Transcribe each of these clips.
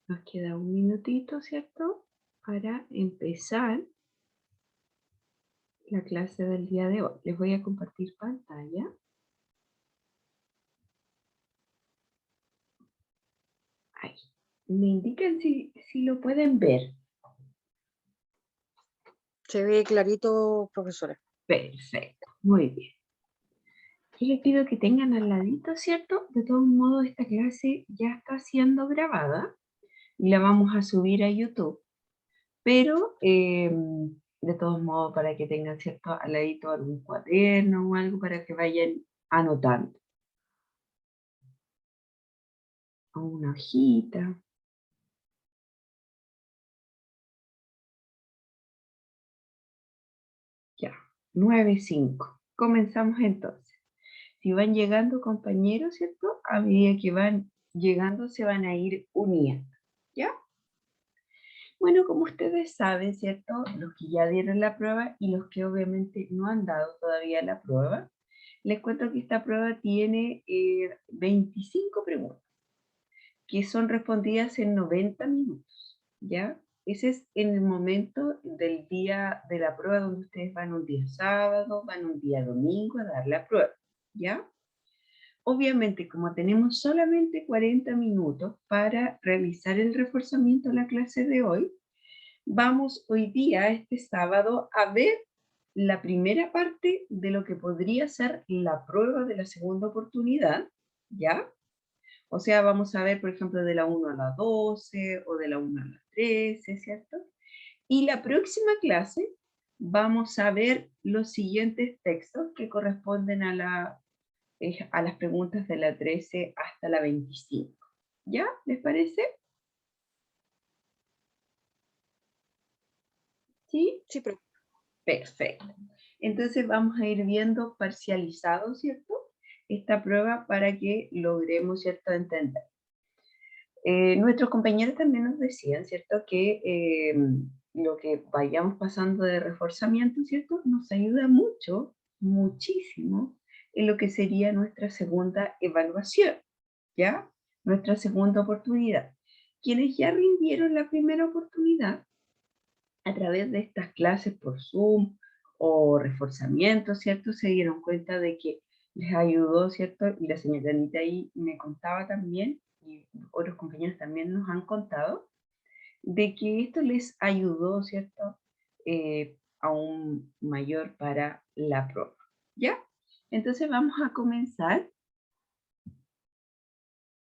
Nos queda un minutito, ¿cierto? Para empezar la clase del día de hoy. Les voy a compartir pantalla. Ahí. Me indican si lo pueden ver. Se ve clarito, profesora. Perfecto, muy bien. Yo les pido que tengan al ladito, ¿cierto? De todos modos, esta clase ya está siendo grabada y la vamos a subir a YouTube. Pero, de todos modos, para que tengan, ¿cierto? Al ladito algún cuaderno o algo para que vayan anotando. O una hojita. Ya, 9:05. Comenzamos entonces. Si van llegando compañeros, ¿cierto? A medida que van llegando se van a ir uniendo, ¿ya? Bueno, como ustedes saben, ¿cierto? Los que ya dieron la prueba y los que obviamente no han dado todavía la prueba, les cuento que esta prueba tiene 25 preguntas que son respondidas en 90 minutos, ¿ya? Ese es en el momento del día de la prueba donde ustedes van un día sábado, van un día domingo a dar la prueba, ¿ya? Obviamente, como tenemos solamente 40 minutos para realizar el reforzamiento de la clase de hoy, vamos hoy día, este sábado, a ver la primera parte de lo que podría ser la prueba de la segunda oportunidad, ¿ya? O sea, vamos a ver, por ejemplo, de la 1 a la 12 o de la 1 a la 13, ¿cierto? Y la próxima clase vamos a ver los siguientes textos que corresponden a las preguntas de la 13 hasta la 25. ¿Ya? ¿Les parece? ¿Sí? Sí, pero Perfecto. Entonces vamos a ir viendo parcializado, ¿cierto? Esta prueba para que logremos, ¿cierto?, entender. Nuestros compañeros también nos decían, ¿cierto?, que lo que vayamos pasando de reforzamiento, ¿cierto?, nos ayuda mucho, muchísimo, en lo que sería nuestra segunda evaluación, ¿ya? Nuestra segunda oportunidad. Quienes ya rindieron la primera oportunidad a través de estas clases por Zoom o reforzamiento, ¿cierto?, se dieron cuenta de que les ayudó, ¿cierto? Y la señora Anita ahí me contaba también, y otros compañeros también nos han contado, de que esto les ayudó, ¿cierto? Aún mayor para la prueba, ¿ya? Entonces vamos a comenzar.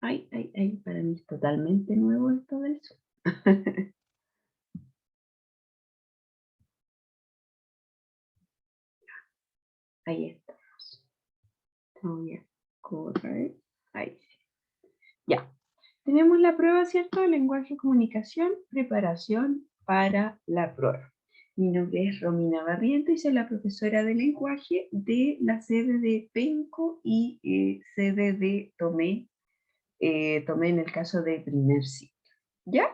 Ay, ay, ay, para mí es totalmente nuevo esto del Zoom. Ahí estamos. Voy a correr. Ahí sí. Ya. Tenemos la prueba, ¿cierto? Lenguaje y comunicación, preparación para la prueba. Mi nombre es Romina Barriento y soy la profesora de lenguaje de la sede de Penco y sede de Tomé, Tomé en el caso de primer ciclo. ¿Ya?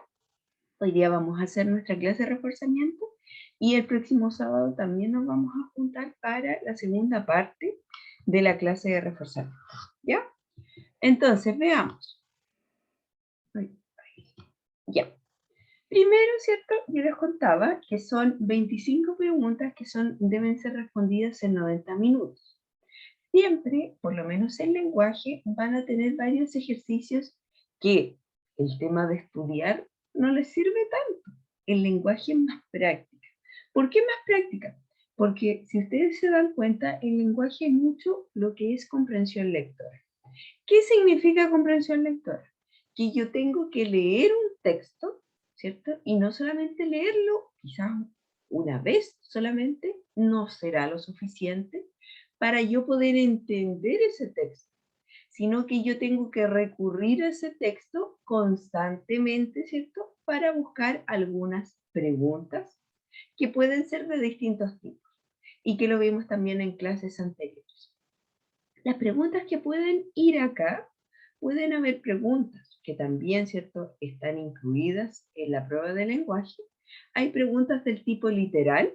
Hoy día vamos a hacer nuestra clase de reforzamiento y el próximo sábado también nos vamos a juntar para la segunda parte de la clase de reforzamiento. ¿Ya? Entonces, veamos. Ay, ya. Primero, ¿cierto? Yo les contaba que son 25 preguntas que deben ser respondidas en 90 minutos. Siempre, por lo menos en lenguaje, van a tener varios ejercicios que el tema de estudiar no les sirve tanto. El lenguaje es más práctica. ¿Por qué más práctica? Porque si ustedes se dan cuenta, el lenguaje es mucho lo que es comprensión lectora. ¿Qué significa comprensión lectora? Que yo tengo que leer un texto, ¿cierto? Y no solamente leerlo, quizás una vez solamente, no será lo suficiente para yo poder entender ese texto, sino que yo tengo que recurrir a ese texto constantemente, ¿cierto? Para buscar algunas preguntas que pueden ser de distintos tipos y que lo vimos también en clases anteriores. Las preguntas que pueden ir acá, pueden haber preguntas que también, ¿cierto?, están incluidas en la prueba de lenguaje. Hay preguntas del tipo literal,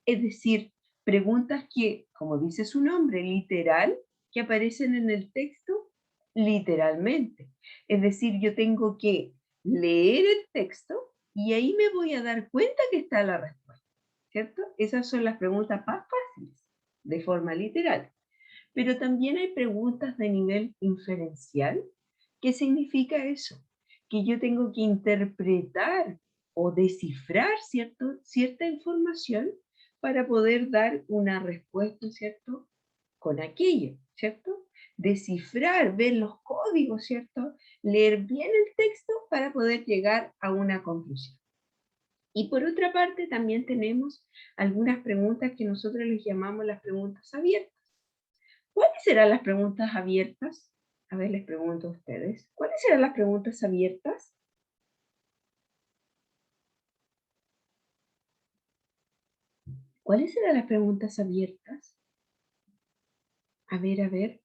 es decir, preguntas que, como dice su nombre, literal, que aparecen en el texto literalmente. Es decir, yo tengo que leer el texto y ahí me voy a dar cuenta que está la respuesta, ¿cierto? Esas son las preguntas más fáciles, de forma literal. Pero también hay preguntas de nivel inferencial. ¿Qué significa eso? Que yo tengo que interpretar o descifrar, ¿cierto?, cierta información para poder dar una respuesta, ¿cierto?, con aquello, ¿cierto? Descifrar, ver los códigos, ¿cierto? Leer bien el texto para poder llegar a una conclusión. Y por otra parte, también tenemos algunas preguntas que nosotros les llamamos las preguntas abiertas. ¿Cuáles serán las preguntas abiertas? A ver, les pregunto a ustedes. ¿Cuáles serán las preguntas abiertas? ¿Cuáles serán las preguntas abiertas? A ver, a ver.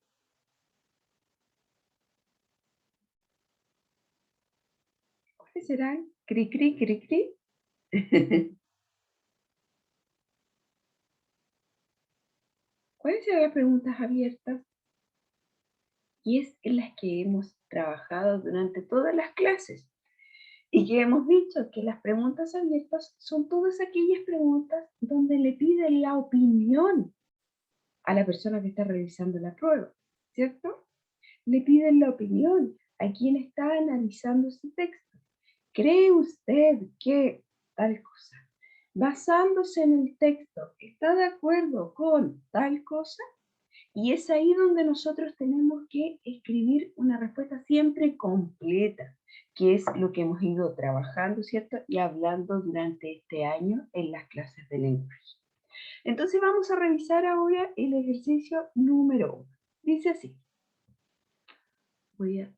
¿Cuáles serán? Cri, cri, cri, cri. ¿Cuáles serán las preguntas abiertas? Y es en las que hemos trabajado durante todas las clases. Y que hemos dicho que las preguntas abiertas son todas aquellas preguntas donde le piden la opinión a la persona que está realizando la prueba, ¿cierto? Le piden la opinión a quien está analizando ese texto. ¿Cree usted que tal cosa, basándose en el texto, está de acuerdo con tal cosa? Y es ahí donde nosotros tenemos que escribir una respuesta siempre completa, que es lo que hemos ido trabajando, ¿cierto? Y hablando durante este año en las clases de lenguaje. Entonces vamos a revisar ahora el ejercicio número 1. Dice así.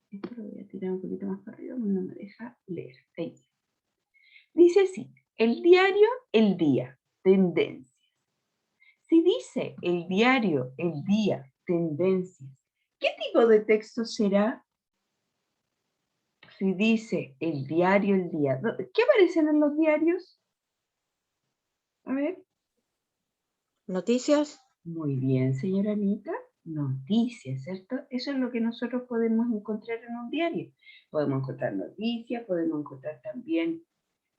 Esto lo voy a tirar un poquito más para arriba, no me deja leer. Ahí. Dice así, el diario El Día, tendencias. Si dice el diario El Día, tendencias, ¿qué tipo de texto será? Si dice el diario El Día, ¿qué aparecen en los diarios? A ver. Noticias. Muy bien, señora Anita. Noticias, ¿cierto? Eso es lo que nosotros podemos encontrar en un diario. Podemos encontrar noticias, podemos encontrar también,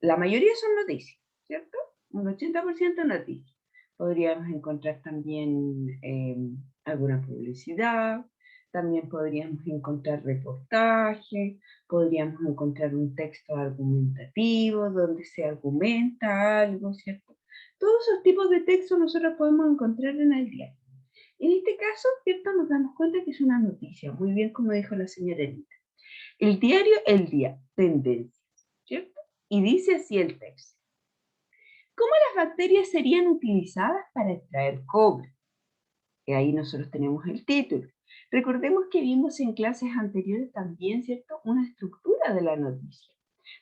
la mayoría son noticias, ¿cierto? Un 80% noticias. Podríamos encontrar también alguna publicidad, también podríamos encontrar reportaje, podríamos encontrar un texto argumentativo donde se argumenta algo, ¿cierto? Todos esos tipos de textos nosotros podemos encontrar en el diario. En este caso, ¿cierto? Nos damos cuenta que es una noticia, muy bien como dijo la señora Anita. El diario El Día, tendencias, ¿cierto? Y dice así el texto. ¿Cómo las bacterias serían utilizadas para extraer cobre? Y ahí nosotros tenemos el título. Recordemos que vimos en clases anteriores también, ¿cierto? Una estructura de la noticia,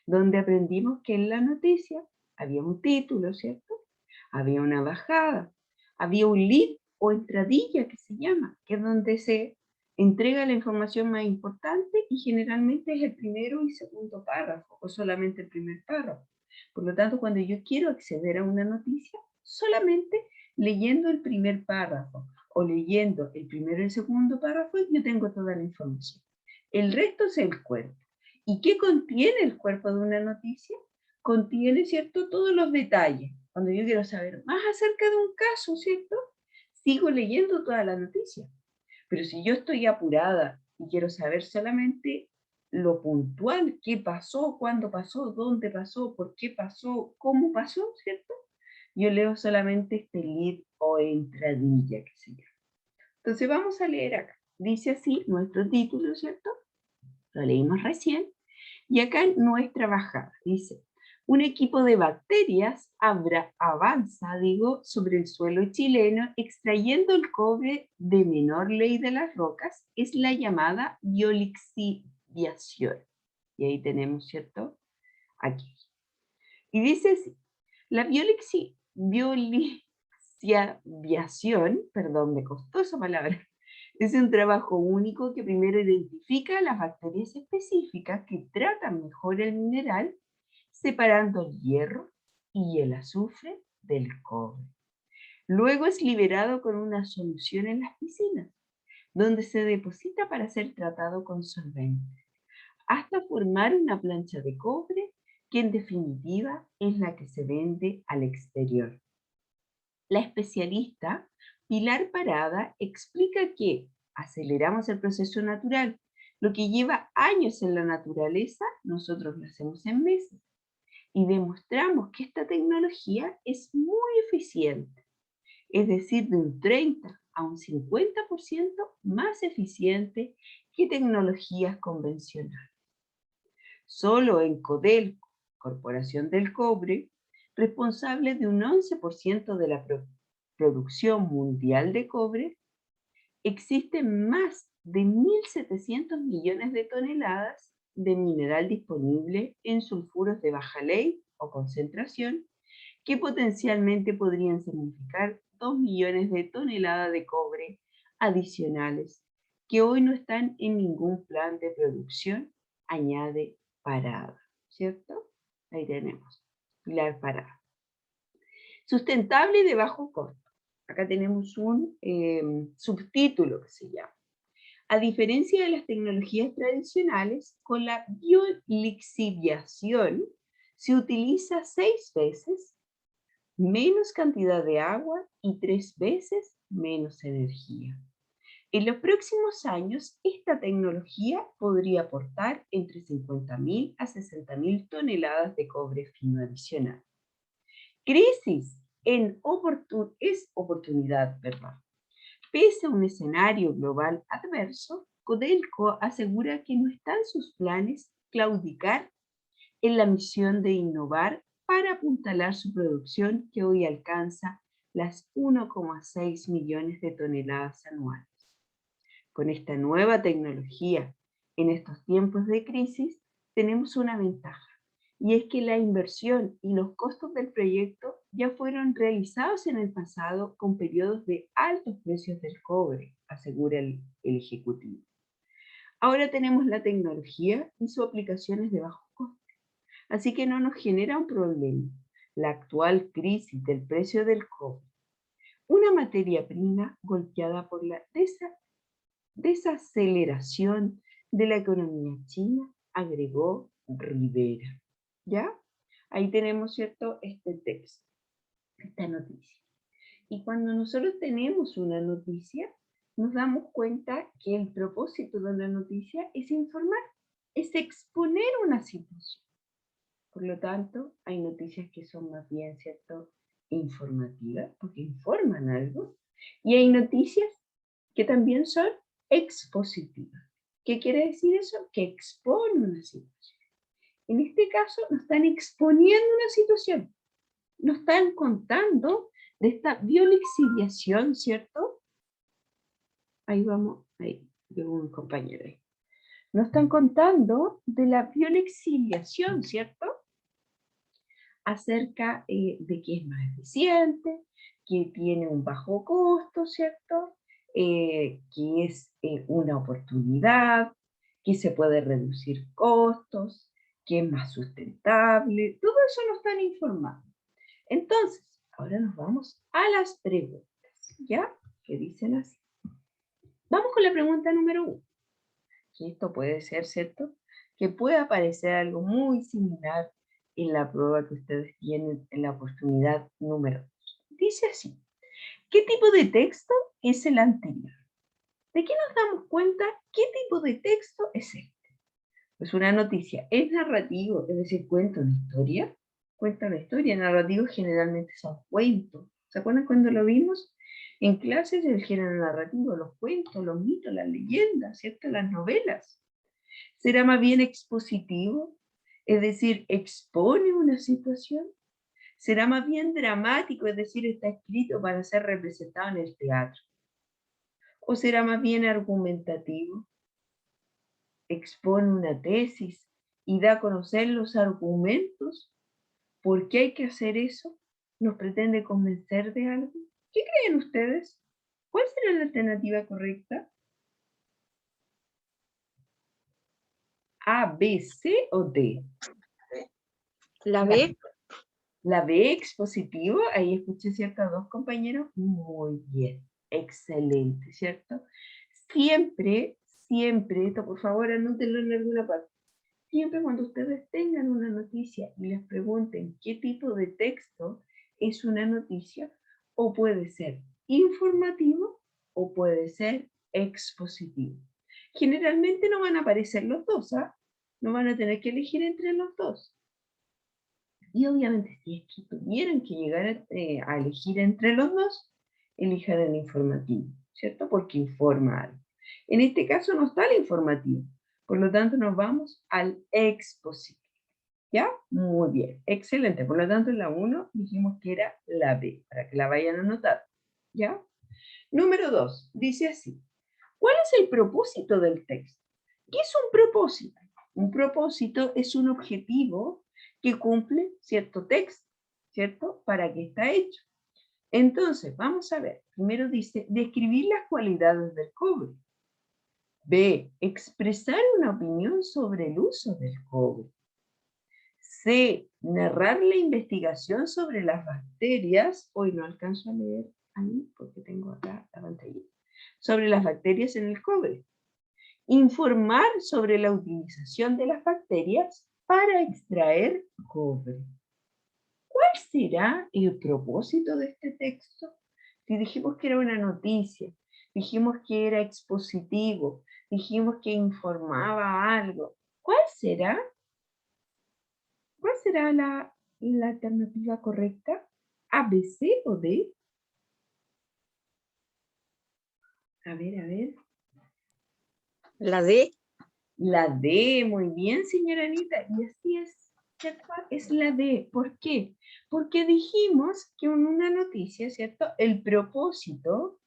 donde aprendimos que en la noticia había un título, ¿cierto? Había una bajada, había un lead o entradilla que se llama, que es donde se entrega la información más importante y generalmente es el primero y segundo párrafo o solamente el primer párrafo. Por lo tanto, cuando yo quiero acceder a una noticia, solamente leyendo el primer párrafo o leyendo el primero y el segundo párrafo, yo tengo toda la información. El resto es el cuerpo. ¿Y qué contiene el cuerpo de una noticia? Contiene, ¿cierto?, todos los detalles. Cuando yo quiero saber más acerca de un caso, ¿cierto?, sigo leyendo toda la noticia. Pero si yo estoy apurada y quiero saber solamente lo puntual, qué pasó, cuándo pasó, dónde pasó, por qué pasó, cómo pasó, ¿cierto? Yo leo solamente este lead o entradilla que se llama. Entonces vamos a leer acá. Dice así nuestro título, ¿cierto? Lo leímos recién. Y acá nuestra bajada. Dice, un equipo de bacterias avanza, sobre el suelo chileno extrayendo el cobre de menor ley de las rocas. Es la llamada biolixiviación. Y ahí tenemos, ¿cierto? Aquí. Y dice así, la biolixiviación, perdón, me costó esa palabra, es un trabajo único que primero identifica las bacterias específicas que tratan mejor el mineral, separando el hierro y el azufre del cobre. Luego es liberado con una solución en las piscinas, donde se deposita para ser tratado con solvente. hasta formar una plancha de cobre que en definitiva es la que se vende al exterior. La especialista Pilar Parada explica que aceleramos el proceso natural. Lo que lleva años en la naturaleza, nosotros lo hacemos en meses. Y demostramos que esta tecnología es muy eficiente, es decir, de un 30 a un 50% más eficiente que tecnologías convencionales. Solo en Codelco, Corporación del Cobre, responsable de un 11% de la producción mundial de cobre, existen más de 1.700 millones de toneladas de mineral disponible en sulfuros de baja ley o concentración, que potencialmente podrían significar 2 millones de toneladas de cobre adicionales, que hoy no están en ningún plan de producción, añade Parada, ¿cierto? Ahí tenemos, Pilar Parada. Sustentable y de bajo costo. Acá tenemos un subtítulo que se llama: a diferencia de las tecnologías tradicionales, con la biolixiviación se utiliza 6 veces menos cantidad de agua y 3 veces menos energía. En los próximos años, esta tecnología podría aportar entre 50.000 a 60.000 toneladas de cobre fino adicional. Crisis es oportunidad, ¿verdad? Pese a un escenario global adverso, Codelco asegura que no está en sus planes claudicar en la misión de innovar para apuntalar su producción, que hoy alcanza las 1,6 millones de toneladas anuales. Con esta nueva tecnología, en estos tiempos de crisis, tenemos una ventaja, y es que la inversión y los costos del proyecto ya fueron realizados en el pasado con periodos de altos precios del cobre, asegura el ejecutivo. Ahora tenemos la tecnología y sus aplicaciones de bajo costo, así que no nos genera un problema la actual crisis del precio del cobre, una materia prima golpeada por la desaceleración de la economía china, agregó Rivera. ¿Ya? Ahí tenemos, ¿cierto?, este texto, esta noticia. Y cuando nosotros tenemos una noticia, nos damos cuenta que el propósito de la noticia es informar, es exponer una situación. Por lo tanto, hay noticias que son más bien, ¿cierto?, informativas, porque informan algo, y hay noticias que también son expositivas. ¿Qué quiere decir eso? Que expone una situación. En este caso, nos están exponiendo una situación, nos están contando de esta biolixiviación, ¿cierto? Ahí vamos, ahí, tengo un compañero ahí. Nos están contando de la biolixiviación, ¿cierto? Acerca de que es más eficiente, que tiene un bajo costo, ¿cierto? Que es una oportunidad, que se puede reducir costos, que es más sustentable, todo eso nos están informando. Entonces, ahora nos vamos a las preguntas, ¿ya? Que dicen así. Vamos con la pregunta número 1, que esto puede ser, ¿cierto?, que pueda parecer algo muy similar en la prueba que ustedes tienen en la oportunidad número 2. Dice así: ¿qué tipo de texto es el anterior? ¿De qué nos damos cuenta? ¿Qué tipo de texto es este? Pues una noticia es narrativo, es decir, cuenta una historia. Cuenta una historia. Narrativos generalmente son cuentos. ¿Se acuerdan cuando lo vimos en clases del género narrativo? Los cuentos, los mitos, las leyendas, ¿cierto? Las novelas. ¿Será más bien expositivo? Es decir, expone una situación. ¿Será más bien dramático? Es decir, está escrito para ser representado en el teatro. ¿O será más bien argumentativo? Expone una tesis y da a conocer los argumentos. ¿Por qué hay que hacer eso? ¿Nos pretende convencer de algo? ¿Qué creen ustedes? ¿Cuál será la alternativa correcta? ¿A, B, C o D? La B. La B, expositivo. Ahí escuché, ¿cierto?, a dos compañeros. Muy bien, excelente, ¿cierto? Siempre, siempre, esto por favor anótenlo en alguna parte. siempre cuando ustedes tengan una noticia y les pregunten qué tipo de texto es una noticia, o puede ser informativo o puede ser expositivo. Generalmente no van a aparecer los dos, ¿ah? No van a tener que elegir entre los dos. Y obviamente si es que tuvieran que llegar a elegir entre los dos, elijan el informativo, ¿cierto? Porque informa algo. En este caso no está el informativo, por lo tanto nos vamos al expositivo. ¿Ya? Muy bien, excelente. Por lo tanto en la 1 dijimos que era la B, para que la vayan a anotar. ¿Ya? Número 2, dice así. ¿Cuál es el propósito del texto? ¿Qué es un propósito? Un propósito es un objetivo que cumple cierto texto, ¿cierto? ¿Para qué está hecho? Entonces, vamos a ver. Primero dice, describir las cualidades del cobre. B, expresar una opinión sobre el uso del cobre. C, narrar la investigación sobre las bacterias. Hoy no alcanzo a leer ahí porque tengo acá la pantalla. Sobre las bacterias en el cobre. Informar sobre la utilización de las bacterias para extraer cobre. ¿Cuál será el propósito de este texto? Si dijimos que era una noticia, dijimos que era expositivo, dijimos que informaba algo, ¿cuál será? ¿Cuál será la alternativa correcta? ¿A, B, C o D? A ver. La D. La D, muy bien, señora Anita. Y así es, ¿cierto? Es la D. ¿Por qué? Porque dijimos que en una noticia, ¿cierto? El propósito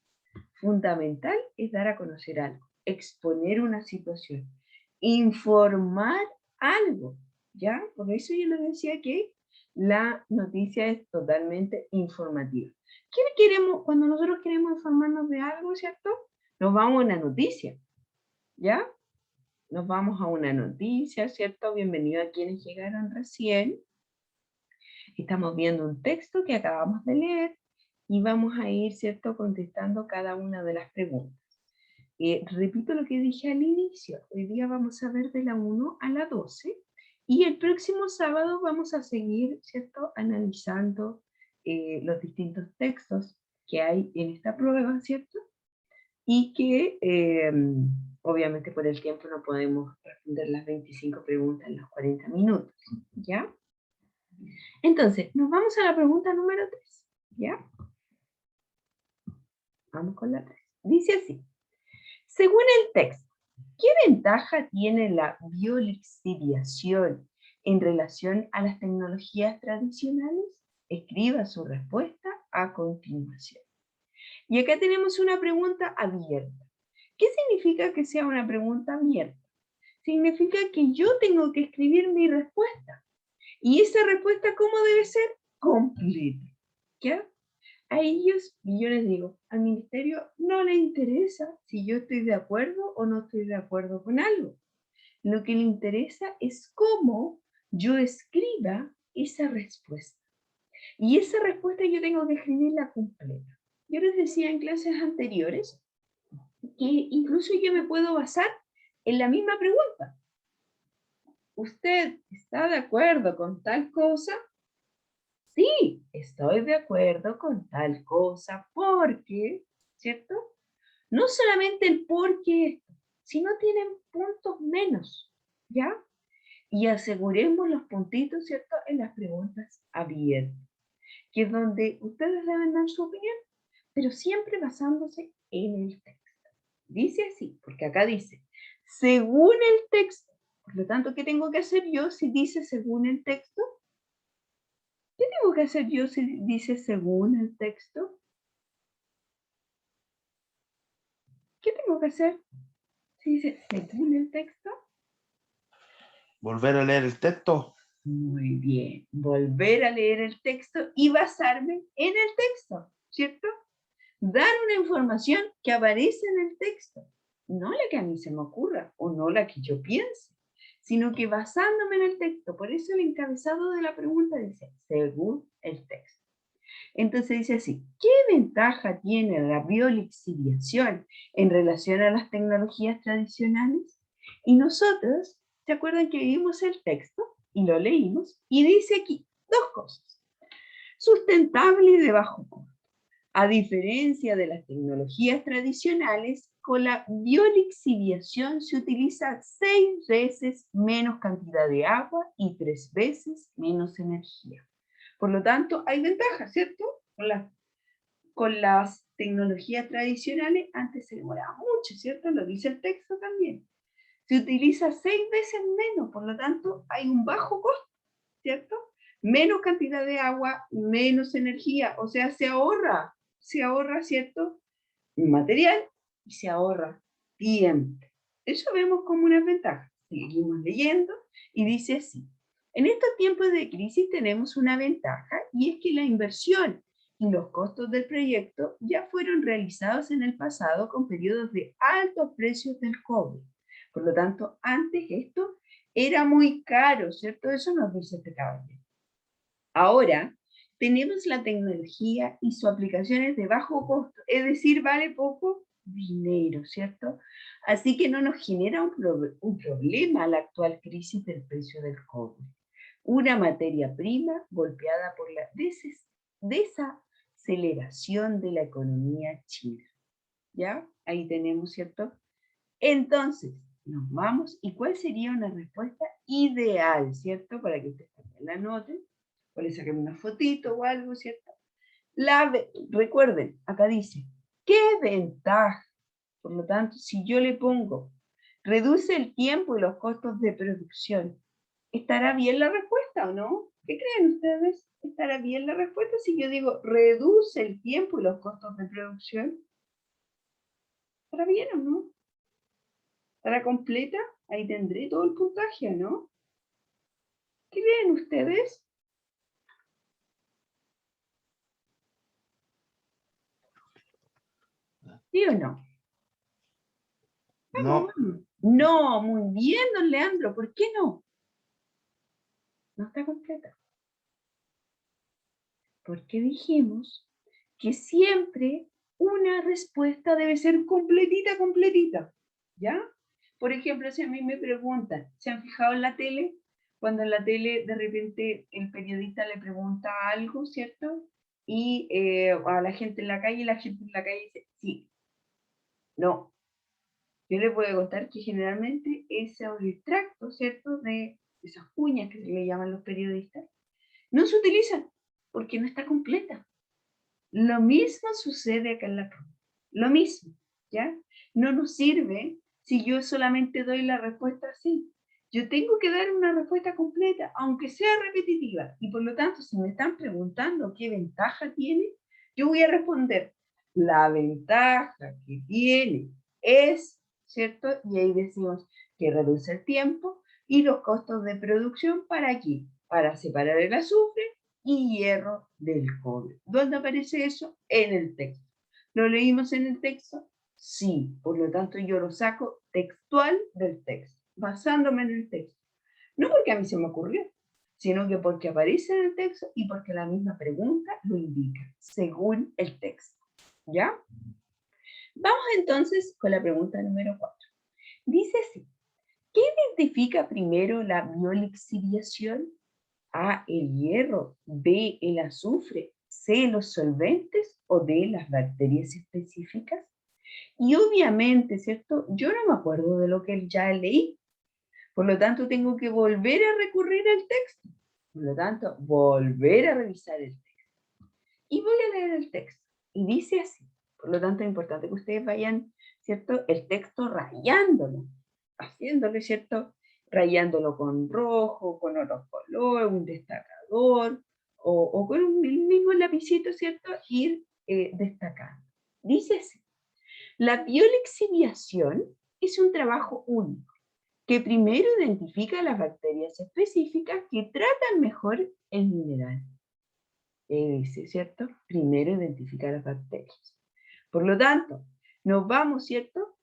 fundamental es dar a conocer algo, exponer una situación, informar algo, ¿ya? Por eso yo les decía que la noticia es totalmente informativa. ¿Qué queremos, cuando nosotros queremos informarnos de algo, ¿cierto? Nos vamos a una noticia, ¿ya? Nos vamos a una noticia, ¿cierto? Bienvenido a quienes llegaron recién. Estamos viendo un texto que acabamos de leer y vamos a ir, ¿cierto?, contestando cada una de las preguntas. Repito lo que dije al inicio. Hoy día vamos a ver de la 1 a la 12 y el próximo sábado vamos a seguir, ¿cierto?, analizando los distintos textos que hay en esta prueba, ¿cierto? Y que obviamente por el tiempo no podemos responder las 25 preguntas en los 40 minutos, ¿ya? Entonces, nos vamos a la pregunta número 3, ¿ya? Vamos con la 3. Dice así, según el texto, ¿qué ventaja tiene la biolixiviación en relación a las tecnologías tradicionales? Escriba su respuesta a continuación. Y acá tenemos una pregunta abierta. ¿Qué significa que sea una pregunta abierta? Significa que yo tengo que escribir mi respuesta. ¿Y esa respuesta cómo debe ser? Completa. ¿Ya? A ellos, y yo les digo, al ministerio no le interesa si yo estoy de acuerdo o no estoy de acuerdo con algo. Lo que le interesa es cómo yo escriba esa respuesta. Y esa respuesta yo tengo que escribirla completa. Yo les decía en clases anteriores que incluso yo me puedo basar en la misma pregunta. ¿Usted está de acuerdo con tal cosa? Sí, estoy de acuerdo con tal cosa porque, ¿cierto? No solamente el por qué esto, sino tienen puntos menos, ¿ya? Y aseguremos los puntitos, ¿cierto? En las preguntas abiertas, que es donde ustedes deben dar su opinión, pero siempre basándose en el texto. Dice así, porque acá dice, según el texto. Por lo tanto, ¿qué tengo que hacer yo si dice según el texto? ¿Qué tengo que hacer yo si dice según el texto? ¿Qué tengo que hacer si dice según el texto? Volver a leer el texto. Muy bien, volver a leer el texto y basarme en el texto, ¿cierto? Dar una información que aparece en el texto, no la que a mí se me ocurra o no la que yo piense, sino que basándome en el texto. Por eso el encabezado de la pregunta dice, según el texto. Entonces dice así, ¿qué ventaja tiene la biolixiviación en relación a las tecnologías tradicionales? Y nosotros ¿Se acuerdan que vimos el texto y lo leímos? Y dice aquí dos cosas. Sustentable y de bajo costo. A diferencia de las tecnologías tradicionales, con la biolixiviación se utiliza 6 veces menos cantidad de agua y 3 veces menos energía. Por lo tanto, hay ventajas, ¿cierto? Con las tecnologías tradicionales antes se demoraba mucho, ¿cierto? Lo dice el texto también. Se utiliza 6 veces menos, por lo tanto, hay un bajo costo, ¿cierto? Menos cantidad de agua, menos energía, o sea, se ahorra, ¿cierto? Material y se ahorra tiempo. Eso vemos como una ventaja. Seguimos leyendo y dice así. En estos tiempos de crisis tenemos una ventaja y es que la inversión y los costos del proyecto ya fueron realizados en el pasado con periodos de altos precios del cobre. Por lo tanto, antes esto era muy caro, ¿cierto? Eso nos dice este caballero. Ahora tenemos la tecnología y sus aplicaciones de bajo costo, es decir, vale poco dinero, ¿cierto? Así que no nos genera un problema la actual crisis del precio del cobre. Una materia prima golpeada por la desaceleración de la economía china. ¿Ya? Ahí tenemos, ¿cierto? Entonces, nos vamos. ¿Y cuál sería una respuesta ideal, ¿cierto? Para que ustedes también la noten. O le saquen una fotito o algo, ¿cierto? Recuerden, acá dice, ¿qué ventaja? Por lo tanto, si yo le pongo, reduce el tiempo y los costos de producción, ¿estará bien la respuesta o no? ¿Qué creen ustedes? ¿Estará bien la respuesta si yo digo, reduce el tiempo y los costos de producción? ¿Estará bien o no? ¿Estará completa? Ahí tendré todo el puntaje, ¿no? ¿Qué creen ustedes? ¿Sí o no? No, No, muy bien, don Leandro. ¿Por qué no? No está completa. Porque dijimos que siempre una respuesta debe ser completita, completita. ¿Ya? Por ejemplo, si a mí me preguntan, ¿se han fijado en la tele? Cuando en la tele de repente el periodista le pregunta algo, ¿cierto? Y a la gente en la calle, y la gente en la calle dice, sí, no. Yo les voy a contar que generalmente ese extracto, ¿cierto? De esas cuñas que se le llaman los periodistas, no se utilizan porque no está completa. Lo mismo sucede acá en la prueba. Lo mismo, ¿ya? No nos sirve si yo solamente doy la respuesta así. Yo tengo que dar una respuesta completa, aunque sea repetitiva. Y por lo tanto, si me están preguntando qué ventaja tiene, yo voy a responder, la ventaja que tiene es, ¿cierto? Y ahí decimos que reduce el tiempo y los costos de producción, ¿para qué? Para separar el azufre y hierro del cobre. ¿Dónde aparece eso? En el texto. ¿Lo leímos en el texto? Sí, por lo tanto yo lo saco textual del texto, basándome en el texto. No porque a mí se me ocurrió, sino que porque aparece en el texto y porque la misma pregunta lo indica, según el texto. ¿Ya? Vamos entonces con la pregunta número 4. Dice así, ¿qué identifica primero la biolixiviación? A, el hierro, B, el azufre, C, los solventes o D, las bacterias específicas. Y obviamente, ¿cierto? Yo no me acuerdo de lo que ya leí, por lo tanto tengo que volver a recurrir al texto. Por lo tanto, volver a revisar el texto. Y voy a leer el texto. Y dice así. Por lo tanto, es importante que ustedes vayan, ¿cierto? El texto rayándolo, haciéndolo, ¿cierto? Rayándolo con rojo, con otro color, un destacador, o con el mismo lapicito, ¿cierto? Ir destacando. Dice así. La biolixiviación es un trabajo único que primero identifica las bacterias específicas que tratan mejor el mineral. Dice, ¿cierto? Primero identificar las bacterias. Por lo tanto, nos vamos, ¿cierto?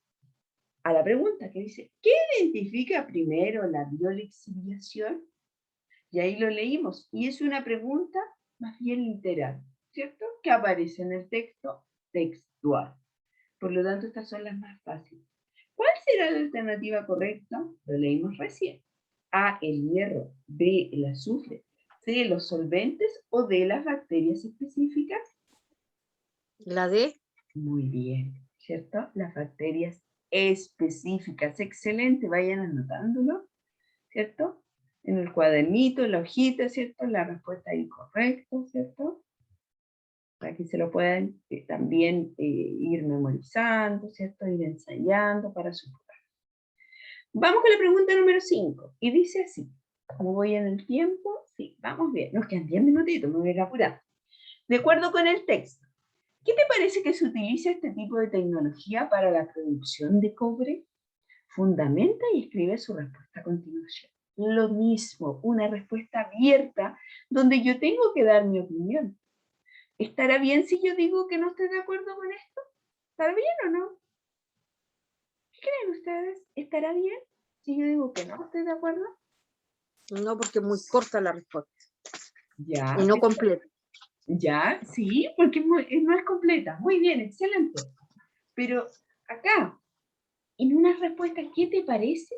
A la pregunta que dice, ¿qué identifica primero la biolixiviación? Y ahí lo leímos. Y es una pregunta más bien literal, ¿cierto? Que aparece en el texto textual. Por lo tanto, estas son las más fáciles. ¿Cuál será la alternativa correcta? Lo leímos recién. A, el hierro, B, el azufre, C, los solventes o D, las bacterias específicas. La D. Muy bien, ¿cierto? Las bacterias específicas. Excelente, vayan anotándolo, ¿cierto? En el cuadernito, en la hojita, ¿cierto? La respuesta incorrecta, ¿cierto? Para que se lo puedan también ir memorizando, ¿cierto? Ir ensayando para su prueba. Vamos con la pregunta número 5, y dice así. ¿Cómo voy en el tiempo? Sí, vamos bien. Nos quedan 10 minutitos, me voy a ir apurando. De acuerdo con el texto, ¿qué te parece que se utiliza este tipo de tecnología para la producción de cobre? Fundamenta y escribe su respuesta a continuación. Lo mismo, una respuesta abierta donde yo tengo que dar mi opinión. ¿Estará bien si yo digo que no estoy de acuerdo con esto? ¿Estará bien o no? ¿Qué creen ustedes? ¿Estará bien si yo digo que no estoy de acuerdo? No, porque es muy corta la respuesta. Ya. Y no completa. Ya, sí, porque no es completa. Muy bien, excelente. Pero acá, en una respuesta, ¿qué te parece?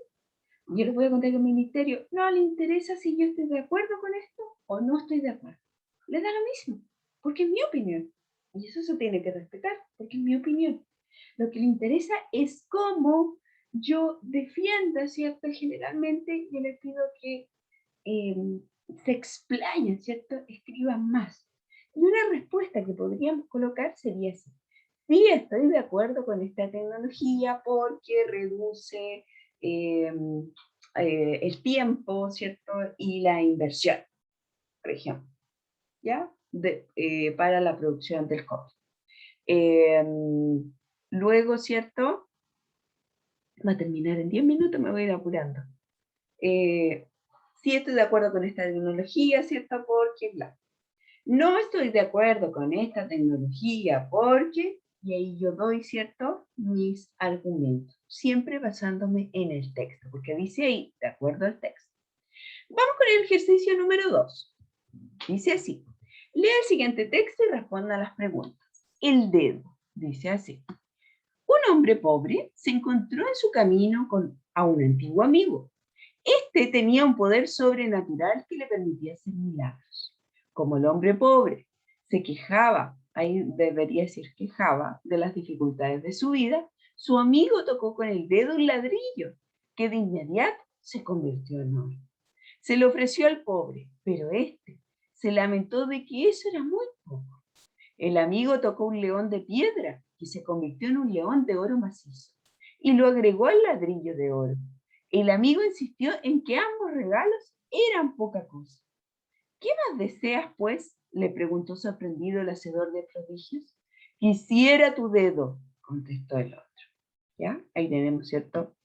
Yo les voy a contar que el ministerio no le interesa si yo estoy de acuerdo con esto o no estoy de acuerdo. Le da lo mismo, porque es mi opinión. Y eso se tiene que respetar, porque es mi opinión. Lo que le interesa es cómo yo defienda, ¿cierto? Generalmente yo les pido que se explayen, ¿cierto? Escriban más. Y una respuesta que podríamos colocar sería así. Sí, estoy de acuerdo con esta tecnología porque reduce el tiempo, ¿cierto? Y la inversión, por ejemplo, ¿ya? Para la producción del cobre. Luego, ¿cierto? Va a terminar en 10 minutos, me voy a ir apurando. Sí estoy de acuerdo con esta tecnología, ¿cierto? Porque, bla. No estoy de acuerdo con esta tecnología porque, y ahí yo doy, ¿cierto? Mis argumentos, siempre basándome en el texto, porque dice ahí, de acuerdo al texto. Vamos con el ejercicio número 2. Dice así, lea el siguiente texto y responda a las preguntas. El dedo, dice así. Un hombre pobre se encontró en su camino a un antiguo amigo. Este tenía un poder sobrenatural que le permitía hacer milagros. Como el hombre pobre se quejaba, ahí debería decir quejaba, de las dificultades de su vida, su amigo tocó con el dedo un ladrillo, que de inmediato se convirtió en oro. Se le ofreció al pobre, pero éste se lamentó de que eso era muy poco. El amigo tocó un león de piedra, que se convirtió en un león de oro macizo, y lo agregó al ladrillo de oro. El amigo insistió en que ambos regalos eran poca cosa. ¿Qué más deseas, pues? Le preguntó sorprendido el hacedor de prodigios. Quisiera tu dedo, contestó el otro. ¿Ya? Ahí tenemos, ¿cierto?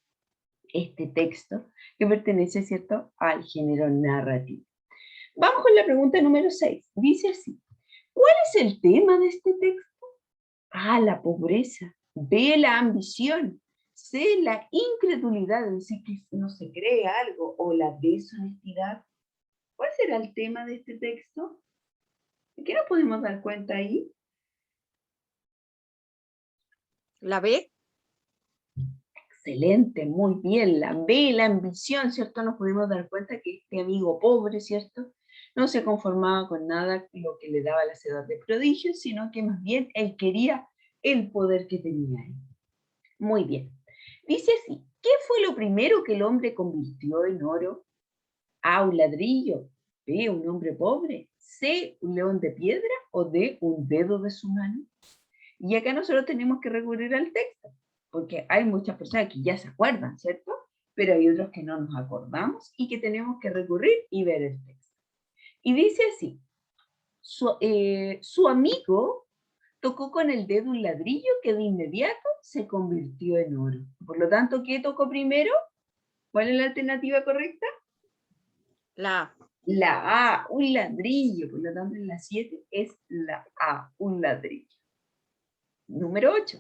Este texto que pertenece, ¿cierto?, al género narrativo. Vamos con la pregunta número 6. Dice así. ¿Cuál es el tema de este texto? A, la pobreza. B, la ambición. C, la incredulidad, es decir, que no se cree algo. O la deshonestidad. ¿Cuál será el tema de este texto? ¿De qué nos podemos dar cuenta ahí? La B. Excelente, muy bien. La B, la ambición, ¿cierto? Nos pudimos dar cuenta que este amigo pobre, ¿cierto?, no se conformaba con nada lo que le daba el hacedor de prodigios, sino que más bien él quería el poder que tenía él. Muy bien. Dice así, ¿qué fue lo primero que el hombre convirtió en oro? A, un ladrillo. B, un hombre pobre. C, un león de piedra. O D, un dedo de su mano. Y acá nosotros tenemos que recurrir al texto, porque hay muchas personas que ya se acuerdan, ¿cierto? Pero hay otros que no nos acordamos y que tenemos que recurrir y ver el texto. Y dice así, su amigo tocó con el dedo un ladrillo que de inmediato se convirtió en oro. Por lo tanto, ¿qué tocó primero? ¿Cuál es la alternativa correcta? La A. La A, un ladrillo. Por lo tanto, en la 7 es la A, un ladrillo. Número 8.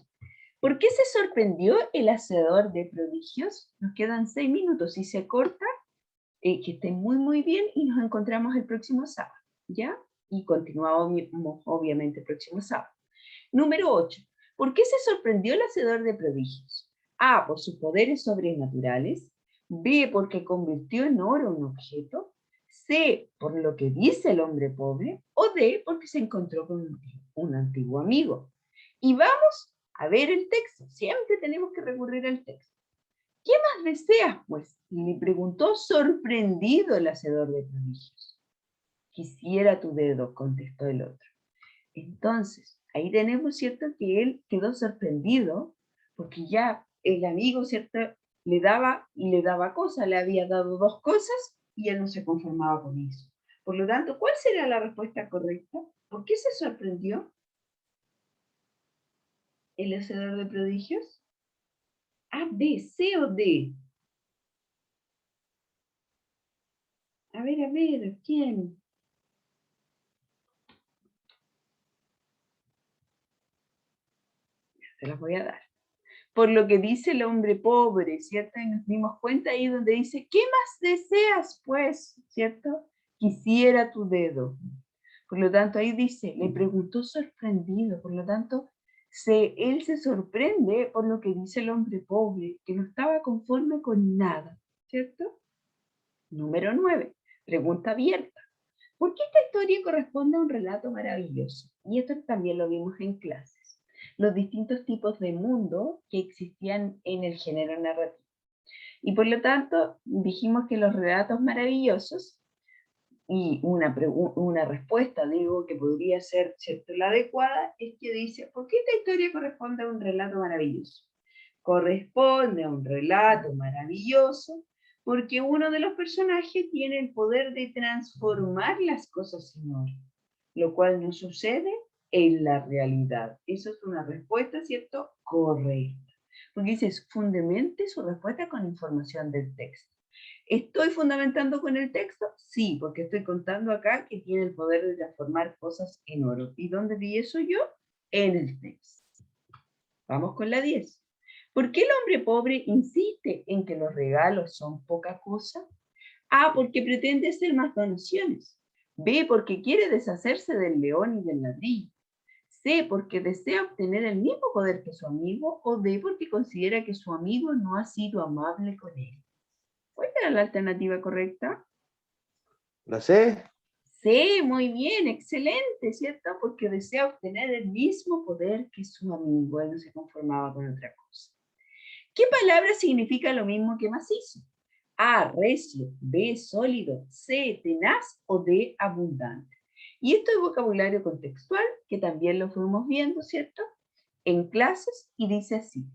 ¿Por qué se sorprendió el hacedor de prodigios? Nos quedan 6 minutos. Si se corta, que estén muy, muy bien y nos encontramos el próximo sábado, ¿ya? Y continuamos, obviamente, el próximo sábado. Número 8. ¿Por qué se sorprendió el hacedor de prodigios? A, por sus poderes sobrenaturales. B, porque convirtió en oro un objeto. C, por lo que dice el hombre pobre. O D, porque se encontró con un antiguo amigo. Y vamos a ver el texto. Siempre tenemos que recurrir al texto. ¿Qué más deseas, pues? Le preguntó sorprendido el hacedor de prodigios. Quisiera tu dedo, contestó el otro. Entonces, ahí tenemos, ¿cierto?, que él quedó sorprendido porque ya el amigo, ¿cierto?, le daba y le daba cosas, le había dado 2 cosas y él no se conformaba con eso. Por lo tanto, ¿cuál sería la respuesta correcta? ¿Por qué se sorprendió el hacedor de prodigios? A, B, C o D. A ver, ¿quién? Se las voy a dar. Por lo que dice el hombre pobre, ¿cierto? Y nos dimos cuenta ahí donde dice, ¿qué más deseas, pues? ¿Cierto? Quisiera tu dedo. Por lo tanto, ahí dice, le preguntó sorprendido, por lo tanto, él se sorprende por lo que dice el hombre pobre, que no estaba conforme con nada, ¿cierto? Número 9, pregunta abierta. ¿Por qué esta historia corresponde a un relato maravilloso? Y esto también lo vimos en clases. Los distintos tipos de mundo que existían en el género narrativo. Y por lo tanto, dijimos que los relatos maravillosos, y una respuesta, digo, que podría ser, ¿cierto?, la adecuada, es que dice, ¿por qué esta historia corresponde a un relato maravilloso? Corresponde a un relato maravilloso porque uno de los personajes tiene el poder de transformar las cosas en oro, lo cual no sucede en la realidad. Eso es una respuesta, ¿cierto?, correcta. Porque dices, fundamente su respuesta con información del texto. ¿Estoy fundamentando con el texto? Sí, porque estoy contando acá que tiene el poder de transformar cosas en oro. ¿Y dónde vi eso yo? En el texto. Vamos con la 10. ¿Por qué el hombre pobre insiste en que los regalos son poca cosa? A, porque pretende hacer más donaciones. B, porque quiere deshacerse del león y del ladrillo. C, porque desea obtener el mismo poder que su amigo. O D, porque considera que su amigo no ha sido amable con él. ¿Cuál era la alternativa correcta? ¿La C? C, muy bien, excelente, ¿cierto? Porque desea obtener el mismo poder que su amigo. Él no se conformaba con otra cosa. ¿Qué palabra significa lo mismo que macizo? A, recio, B, sólido, C, tenaz o D, abundante. Y esto es vocabulario contextual, que también lo fuimos viendo, ¿cierto?, en clases, y dice así.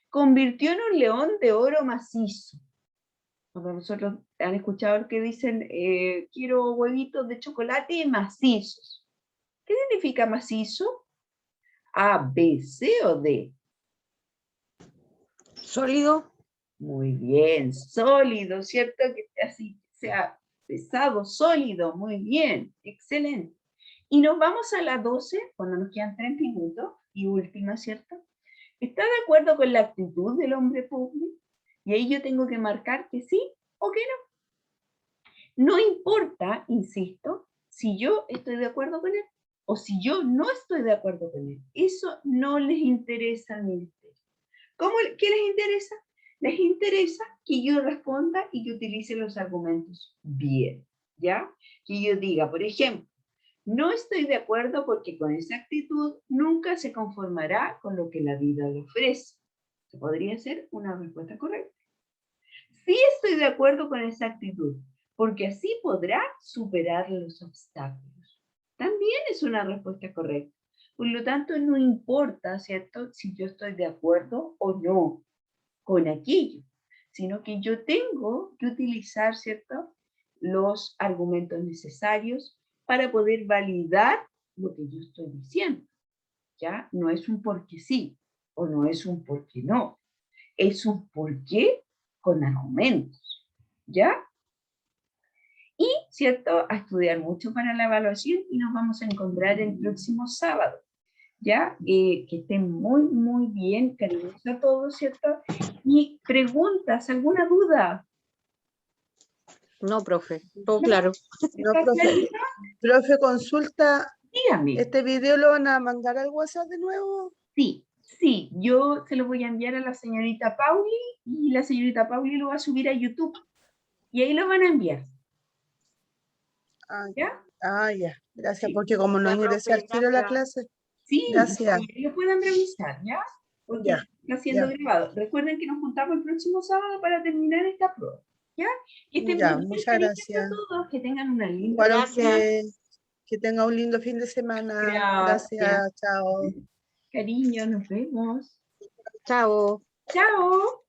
Convirtió en un león de oro macizo. Cuando nosotros han escuchado que dicen, quiero huevitos de chocolate macizos. ¿Qué significa macizo? A, B, C o D. Sólido. Muy bien, sólido, ¿cierto? Que así sea pesado, sólido, muy bien, excelente. Y nos vamos a la 12, cuando nos quedan 3 minutos, y última, ¿cierto? ¿Está de acuerdo con la actitud del hombre pobre? Y ahí yo tengo que marcar que sí o que no. No importa, insisto, si yo estoy de acuerdo con él o si yo no estoy de acuerdo con él. Eso no les interesa al ministerio. ¿Qué les interesa? Les interesa que yo responda y que utilice los argumentos bien, ¿ya? Que yo diga, por ejemplo, no estoy de acuerdo porque con esa actitud nunca se conformará con lo que la vida le ofrece. Eso podría ser una respuesta correcta. Sí estoy de acuerdo con esa actitud, porque así podrá superar los obstáculos. También es una respuesta correcta. Por lo tanto, no importa, ¿cierto?, si yo estoy de acuerdo o no con aquello, sino que yo tengo que utilizar, ¿cierto?, los argumentos necesarios para poder validar lo que yo estoy diciendo, ¿ya? No es un porque sí o no es un porque no, es un porqué con argumentos, ¿ya? Y, ¿cierto?, a estudiar mucho para la evaluación y nos vamos a encontrar el próximo sábado. ¿Ya? Que estén muy, muy bien, cariños a todos, ¿cierto? Y preguntas, ¿alguna duda? No, profe. Todo claro. No, profe. Profe, consulta, Dígame. ¿este video lo van a mandar al WhatsApp de nuevo? Sí, Sí, yo se lo voy a enviar a la señorita Pauli y la señorita Pauli lo va a subir a YouTube. Y ahí lo van a enviar. Ah, ¿Ya? ya. Gracias, Sí. porque como no Ya, ingresé profe, al tiro a la gracias. clase. Sí, Gracias. lo pueden revisar, ¿ya? Porque Ya, está siendo ya. grabado. Recuerden que nos juntamos el próximo sábado para terminar esta prueba, ¿ya? Que estén Ya, muy bien, muchas cariños a gracias. todos, que tengan una linda Igual a Gracias. usted, que tenga un lindo fin de semana. Gracias. Gracias, chao. Cariño, nos vemos. Chao. Chao.